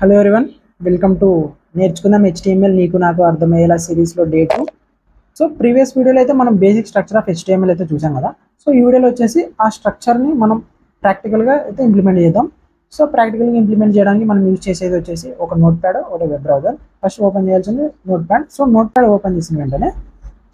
Hello everyone, welcome to నేర్చుకుందాం HTML నీకు నాకు అర్థమయ్యేలా సిరీస్లో డే 2. సో ప్రీవియస్ వీడియోలో అయితే మనం బేసిక్ స్ట్రక్చర్ ఆఫ్ HTML అయితే చూసాం కదా. సో ఈ వీడియోలో వచ్చేసి ఆ స్ట్రక్చర్ని మనం ప్రాక్టికల్గా అయితే ఇంప్లిమెంట్ చేద్దాం. సో ప్రాక్టికల్గా ఇంప్లిమెంట్ చేయడానికి మనం యూజ్ చేసేది వచ్చేసి ఒక నోట్ ప్యాడ్, ఒక వెబ్ బ్రౌజర్. ఫస్ట్ ఓపెన్ చేయాల్సింది note pad. So note pad open చేసిన వెంటనే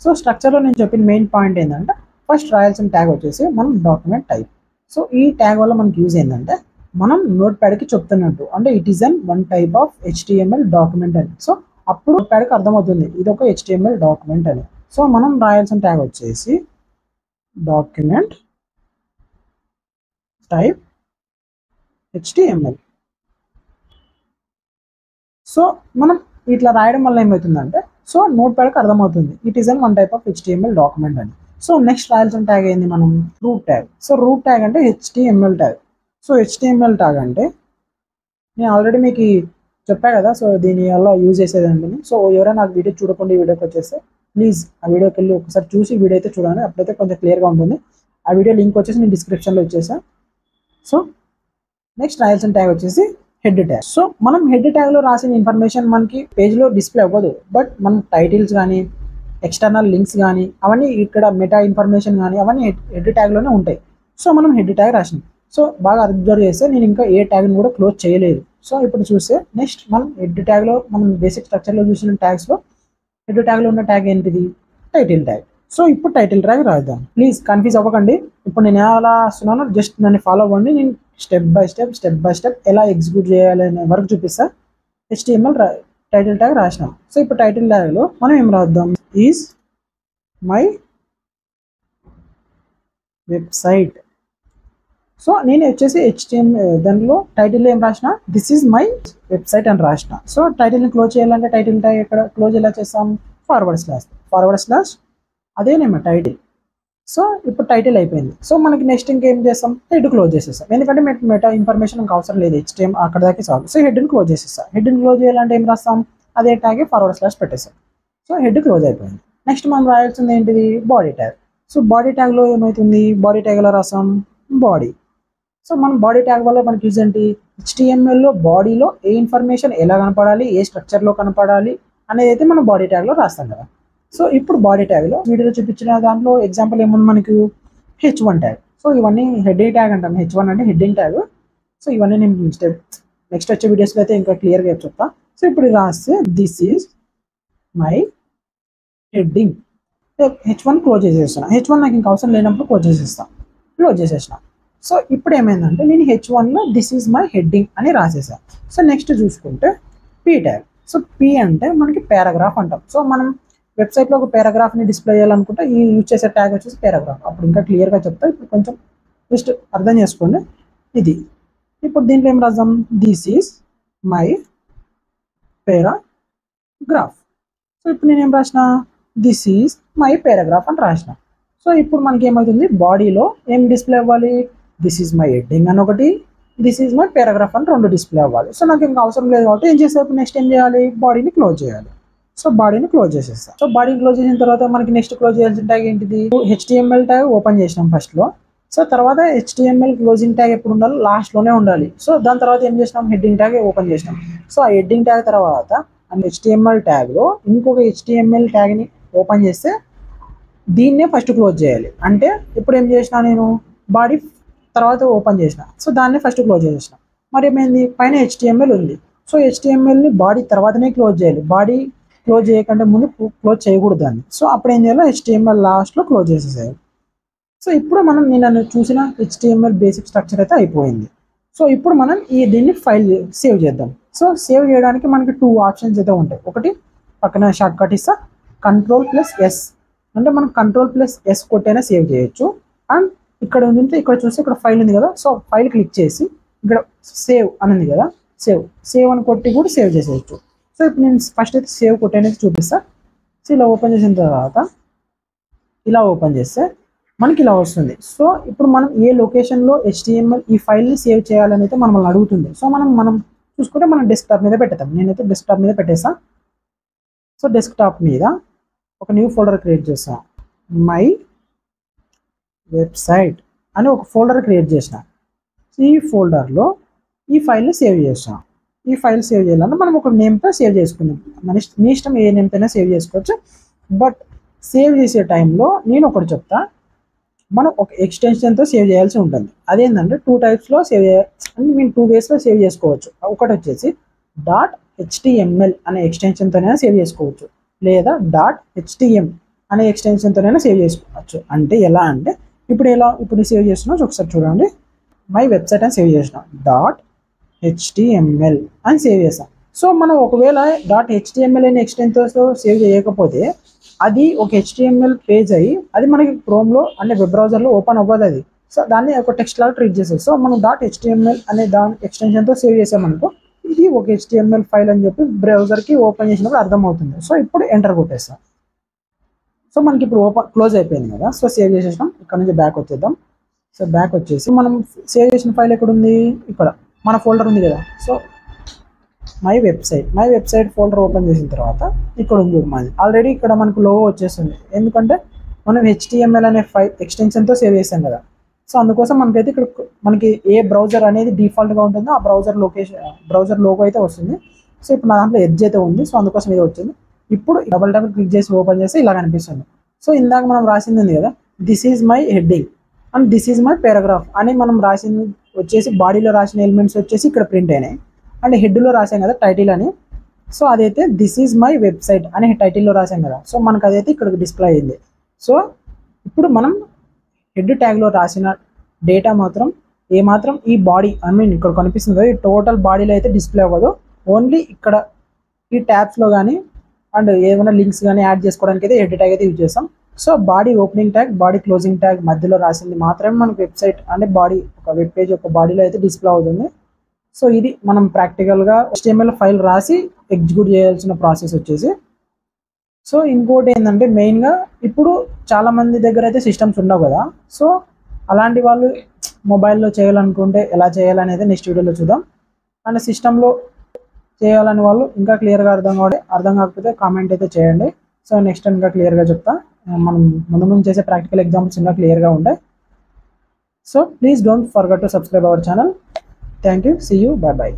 సో స్ట్రక్చర్లో నేను చెప్పిన మెయిన్ పాయింట్ ఏంటంటే ఫస్ట్ రాయాల్సిన ట్యాగ్ వచ్చేసి మనం డాక్యుమెంట్ టైప్. సో ఈ ట్యాగ్ వల్ల మనకి యూజ్ ఏంటంటే మనం నోట్ ప్యాడ్కి చెప్తున్నట్టు అంటే it is one type of HTML document అని. సో అప్పుడు నోట్ ప్యాడ్కి అర్థమవుతుంది ఇది ఒక HTML డాక్యుమెంట్ అని. సో మనం రాయాల్సిన ట్యాగ్ వచ్చేసి డాక్యుమెంట్ టైప్ HTML. సో మనం ఇట్లా రాయడం వల్ల ఏమవుతుందంటే సో నోట్ ప్యాడ్కి అర్థమవుతుంది it is one type of HTML document అని. సో నెక్స్ట్ రాయాల్సిన ట్యాగ్ ఏంది మనం root tag. So root tag అంటే HTML tag. So HTML tag అంటే నేను ఆల్రెడీ మీకు చెప్పా కదా. సో దీని వల్ల యూజ్ చేసేది అంటే సో ఎవరైనా నాకు వీడియో చూడకుండా ఈ వీడియోకి వచ్చేస్తే ప్లీజ్ ఆ వీడియోకి వెళ్ళి ఒకసారి చూసి వీడియో అయితే చూడండి, అప్పుడైతే కొంచెం క్లియర్గా ఉంటుంది. ఆ వీడియో లింక్ వచ్చేసి నేను డిస్క్రిప్షన్లో ఇచ్చేసాను. సో నెక్స్ట్ రాయాల్సిన ట్యాగ్ వచ్చేసి హెడ్ ట్యాగ్. సో మనం హెడ్ ట్యాగ్లో రాసిన ఇన్ఫర్మేషన్ మనకి పేజ్లో డిస్ప్లే అవ్వదు, బట్ మనం టైటిల్స్ కానీ ఎక్స్టర్నల్ లింక్స్ కానీ అవన్నీ ఇక్కడ మెటా ఇన్ఫర్మేషన్ కానీ అవన్నీ హెడ్ ట్యాగ్లోనే ఉంటాయి. సో మనం హెడ్ ట్యాగ్ రాసినాం. సో బాగా అబ్జర్వ్ చేస్తే నేను ఇంకా ఏ ట్యాగ్ని కూడా క్లోజ్ చేయలేదు. సో ఇప్పుడు చూస్తే నెక్స్ట్ మనం హెడ్ ట్యాగ్లో మనం బేసిక్ స్ట్రక్చర్లో చూసిన ట్యాగ్స్లో హెడ్ ట్యాగ్లో ఉన్న ట్యాగ్ ఏంటిది టైటిల్ ట్యాగ్. సో ఇప్పుడు టైటిల్ ట్యాగ్ రాద్దాం. ప్లీజ్ కన్ఫ్యూజ్ అవ్వకండి. ఇప్పుడు నేను ఎలా వస్తున్నానో జస్ట్ నన్ను ఫాలో అవ్వండి. నేను స్టెప్ బై స్టెప్ ఎలా ఎగ్జిక్యూట్ చేయాలి అనే వరకు చూపిస్తా. HTML టైటిల్ ట్యాగ్ రాసినాం. సో ఇప్పుడు టైటిల్ ట్యాగ్లో మనం ఏం రాద్దాం ఈజ్ మై వెబ్సైట్. సో నేను వచ్చేసి HTML దానిలో టైటిల్లో ఏం రాసిన దిస్ ఈజ్ మై వెబ్సైట్ అని రాసిన. సో టైటిల్ని క్లోజ్ చేయాలంటే టైటిల్ ట్యాగ్ ఎక్కడ క్లోజ్ ఎలా చేస్తాం ఫార్వర్డ్ స్లాష్ అదేనేమో టైటిల్. సో ఇప్పుడు టైటిల్ అయిపోయింది. సో మనకి నెక్స్ట్ ఇంకేం చేస్తాం హెడ్ క్లోజ్ చేసేస్తాం, ఎందుకంటే మెటా ఇన్ఫర్మేషన్ మనకు అవసరం లేదు. HTML అక్కడ దాకా చాలు. సో హెడ్ని క్లోజ్ చేసేస్తాం. హెడ్ని క్లోజ్ చేయాలంటే ఏం రాస్తాం అదే ట్యాగే ఫార్వర్డ్ స్లాష్ పెట్టేస్తాం. సో హెడ్ క్లోజ్ అయిపోయింది. నెక్స్ట్ మనం రాయాల్సింది ఏంటిది బాడీ ట్యాగ్. సో బాడీ ట్యాగ్లో ఏమవుతుంది బాడీ ట్యాగ్లో రాస్తాం బాడీ. సో మనం బాడీ ట్యాగ్ వల్ల మనకి యూజ్ ఏంటి HTMLలో బాడీలో ఏ ఇన్ఫర్మేషన్ ఎలా కనపడాలి, ఏ స్ట్రక్చర్లో కనపడాలి అనేది అయితే మనం బాడీ ట్యాగ్లో రాస్తాం కదా. సో ఇప్పుడు బాడీ ట్యాగ్లో వీడియోలో చూపించిన దాంట్లో ఎగ్జాంపుల్ ఏముంది మనకు H1 ట్యాగ్. సో ఇవన్నీ హెడ్డింగ్ ట్యాగ్ అంటాం. H1 అంటే హెడ్డింగ్ ట్యాగ్. సో ఇవన్నీ నేను నెక్స్ట్ వచ్చే వీడియోస్లో అయితే ఇంకా క్లియర్గా చెప్తా. సో ఇప్పుడు రాస్తే this is my heading. H1 close చేసేస్తాను. H1 నాకు ఇంకా అవసరం లేనప్పుడు క్లోజ్ చేసేసిన. సో ఇప్పుడు ఏమైందంటే నేను H1లో దిస్ ఈజ్ మై హెడ్డింగ్ అని రాసేసాను. సో నెక్స్ట్ చూసుకుంటే P ట్యాగ్. సో P అంటే మనకి పారాగ్రాఫ్ అంటాం. సో మనం వెబ్సైట్లో ఒక పారాగ్రాఫ్ని డిస్ప్లే చేయాలనుకుంటే ఈ యూజ్ చేసే ట్యాగ్ వచ్చేసి పారాగ్రాఫ్. అప్పుడు ఇంకా క్లియర్గా చెప్తా. ఇప్పుడు కొంచెం జస్ట్ అర్థం చేసుకోండి. ఇది ఇప్పుడు దీంట్లో ఏం రాద్దాం this is my paragraph. So ఇప్పుడు నేను ఏం రాసిన దిస్ ఈజ్ మై పారాగ్రాఫ్ అని రాసిన. సో ఇప్పుడు మనకి ఏమవుతుంది బాడీలో ఏం డిస్ప్లే అవ్వాలి దిస్ ఈజ్ మై హెడ్డింగ్ అని ఒకటి, దిస్ ఈజ్ మై పారాగ్రాఫ్ అని రెండు డిస్ప్లే అవ్వాలి. సో నాకు ఇంకా అవసరం లేదు కాబట్టి ఏం చేసేపు నెక్స్ట్ ఏం చేయాలి బాడీని క్లోజ్ చేయాలి. సో బాడీని క్లోజ్ చేసేస్తాం. సో బాడీని క్లోజ్ చేసిన తర్వాత మనకి నెక్స్ట్ క్లోజ్ చేయాల్సిన ట్యాగ్ ఏంటిది HTML ట్యాగ్ ఓపెన్ చేసినాం ఫస్ట్లో. సో తర్వాత HTML క్లోజింగ్ ట్యాగ్ ఎప్పుడు ఉండాలి లాస్ట్లోనే ఉండాలి. సో దాని తర్వాత ఏం చేసినాం హెడ్డింగ్ ట్యాగ్ ఓపెన్ చేసినాం. సో ఆ హెడ్డింగ్ ట్యాగ్ తర్వాత HTML ట్యాగ్లో ఇంకొక HTML ట్యాగ్ని ఓపెన్ చేస్తే దీన్నే ఫస్ట్ క్లోజ్ చేయాలి. అంటే ఇప్పుడు ఏం చేసిన నేను బాడీ తర్వాత ఓపెన్ చేసిన. సో దాన్ని ఫస్ట్ క్లోజ్ చేసేసిన. మరి ఏమైంది పైన HTML ఉంది. సో HTMLని బాడీ తర్వాతనే క్లోజ్ చేయాలి. బాడీ క్లోజ్ చేయకుండా ముందు క్లోజ్ చేయకూడదు దాన్ని. సో అప్పుడు ఏం చేయాలి HTML లాస్ట్లో క్లోజ్ చేసేసాయి. సో ఇప్పుడు మనం నేను చూసిన HTML బేసిక్ స్ట్రక్చర్ అయితే అయిపోయింది. సో ఇప్పుడు మనం దీన్ని ఫైల్ సేవ్ చేద్దాం. సో సేవ్ చేయడానికి మనకి 2 ఆప్షన్స్ అయితే ఉంటాయి. ఒకటి పక్కన షార్ట్ కట్ ఇస్తా Ctrl+S అంటే మనం Ctrl+S కొట్టైనా సేవ్ చేయొచ్చు. అండ్ ఇక్కడ ఉంటే ఇక్కడ చూస్తే ఇక్కడ ఫైల్ ఉంది కదా. సో ఫైల్ క్లిక్ చేసి ఇక్కడ సేవ్ అని ఉంది కదా, సేవ్ అని కొట్టి కూడా సేవ్ చేసేయచ్చు. సో ఇప్పుడు నేను ఫస్ట్ అయితే సేవ్ కొట్టేది చూపిస్తా. సో ఇలా ఓపెన్ చేసిన తర్వాత ఇలా ఓపెన్ చేస్తే మనకి ఇలా వస్తుంది. సో ఇప్పుడు మనం ఏ లొకేషన్లో HTML ఈ ఫైల్ని సేవ్ చేయాలని అయితే మనల్ని అడుగుతుంది. సో మనం చూసుకుంటే మనం డెస్క్టాప్ మీద పెట్టేద్దాం. నేనైతే డెస్క్టాప్ మీద పెట్టేస్తా. సో డెస్క్టాప్ మీద ఒక న్యూ ఫోల్డర్ క్రియేట్ చేస్తాను. మై వెబ్సైట్ అని ఒక ఫోల్డర్ క్రియేట్ చేసిన. ఈ ఫోల్డర్లో ఈ ఫైల్ని సేవ్ చేస్తాం. ఈ ఫైల్ సేవ్ చేయాలంటే మనం ఒక నేమ్తో సేవ్ చేసుకుందాం. మీ ఇష్టం ఏ నేమ్తోనే సేవ్ చేసుకోవచ్చు. బట్ సేవ్ చేసే టైంలో నేను ఒకటి చెప్తా, మనం ఒక ఎక్స్టెన్షన్తో సేవ్ చేయాల్సి ఉంటుంది. అదేంటంటే 2 టైప్స్లో సేవ్ అంటే మేము 2 వేస్లో సేవ్ చేసుకోవచ్చు. ఒకటి వచ్చేసి .html అనే ఎక్స్టెన్షన్తోనైనా సేవ్ చేసుకోవచ్చు, లేదా .htm అనే ఎక్స్టెన్షన్తోనైనా సేవ్ చేసుకోవచ్చు. అంటే ఎలా అంటే ఇప్పుడు సేవ్ చేస్తున్నా ఒకసారి చూడండి. మై వెబ్సైట్ అని సేవ్ చేసిన .html అని సేవ్ చేసాం. సో మనం ఒకవేళ .html అనే ఎక్స్టెన్షన్తో సేవ్ చేయకపోతే అది ఒక HTML పేజ్ అయ్యి అది మనకి క్రోమ్లో అంటే వెబ్ బ్రౌజర్లో ఓపెన్ అవ్వదు అది. సో దాన్ని ఒక టెక్స్ట్ లాగా ట్రీట్ చేసేది. సో మనం .html అనే దాని ఎక్స్టెన్షన్తో సేవ్ చేసామనుకో ఇది ఒక HTML ఫైల్ అని చెప్పి బ్రౌజర్కి ఓపెన్ చేసినప్పుడు అర్థమవుతుంది. సో ఇప్పుడు ఎంటర్ కొట్టేస్తాం. సో మనకి ఇప్పుడు క్లోజ్ అయిపోయింది కదా. సో సేవ్ చేసేసాం. ఇక్కడ నుంచి బ్యాక్ వచ్చేద్దాం. సో బ్యాక్ వచ్చేసి మనం సేవ్ చేసిన ఫైల్ ఎక్కడ ఉంది, ఇక్కడ మన ఫోల్డర్ ఉంది కదా. So my website folder open చేసిన తర్వాత ఇక్కడ ఉంది మాది. ఆల్రెడీ ఇక్కడ మనకు లోగో వచ్చేస్తుంది, ఎందుకంటే మనం HTML అనే ఫైల్ ఎక్స్టెన్షన్తో సేవ్ చేసాం కదా. సో అందుకోసం మనకైతే ఇక్కడ మనకి ఏ బ్రౌజర్ అనేది డిఫాల్ట్గా ఉంటుందో ఆ బ్రౌజర్ లోగో అయితే వస్తుంది. సో ఇప్పుడు నా దాంట్లో ఎడ్జ్ అయితే ఉంది. సో అందుకోసం ఇది వచ్చింది. ఇప్పుడు డబుల్ క్లిక్ చేసి ఓపెన్ చేసి ఇలా కనిపిస్తుంది. సో ఇందాక మనం రాసింది ఉంది కదా, this is my heading and this is my paragraph అని మనం రాసింది వచ్చేసి బాడీలో రాసిన ఎలిమెంట్స్ వచ్చేసి ఇక్కడ ప్రింట్ అయినాయి. అండ్ హెడ్లో రాసాం కదా టైటిల్ అని. సో అదైతే దిస్ ఈజ్ మై వెబ్సైట్ అని టైటిల్లో రాసాం కదా. సో మనకు అదైతే ఇక్కడ డిస్ప్లే అయింది. సో ఇప్పుడు మనం హెడ్ ట్యాగ్లో రాసిన డేటా మాత్రం ఏమాత్రం ఈ బాడీ ఇక్కడ కనిపిస్తుంది కదా, ఈ టోటల్ బాడీలో అయితే డిస్ప్లే అవ్వదు. ఓన్లీ ఇక్కడ ఈ ట్యాబ్స్లో కానీ అండ్ ఏమైనా లింక్స్ కానీ యాడ్ చేసుకోవడానికి అయితే హెడ్ ట్యాగ్ అయితే యూజ్ చేస్తాం. So body opening tag, body closing tag మధ్యలో రాసింది మాత్రమే మనకు వెబ్సైట్ అంటే బాడీ ఒక వెబ్ పేజ్ ఒక బాడీలో అయితే డిస్ప్లే అవుతుంది. సో ఇది మనం ప్రాక్టికల్గా HTML ఫైల్ రాసి ఎగ్జిక్యూట్ చేయాల్సిన ప్రాసెస్ వచ్చేసి. సో ఇంకోటి ఏంటంటే మెయిన్గా ఇప్పుడు చాలామంది దగ్గర అయితే సిస్టమ్స్ ఉండవు కదా. సో అలాంటి వాళ్ళు మొబైల్లో చేయాలనుకుంటే ఎలా చేయాలనేది నెక్స్ట్ వీడియోలో చూద్దాం. అండ్ సిస్టంలో చేయాలని వాళ్ళు ఇంకా క్లియర్గా అర్థం కాకపోతే కామెంట్ అయితే చేయండి. సో నెక్స్ట్ టైం ఇంకా క్లియర్గా చెప్తా. మనం ముందు చేసే ప్రాక్టికల్ ఎగ్జాంపుల్స్ ఇంకా క్లియర్గా ఉంటాయి. So please don't forget to subscribe our channel. Thank you. See you. Bye bye.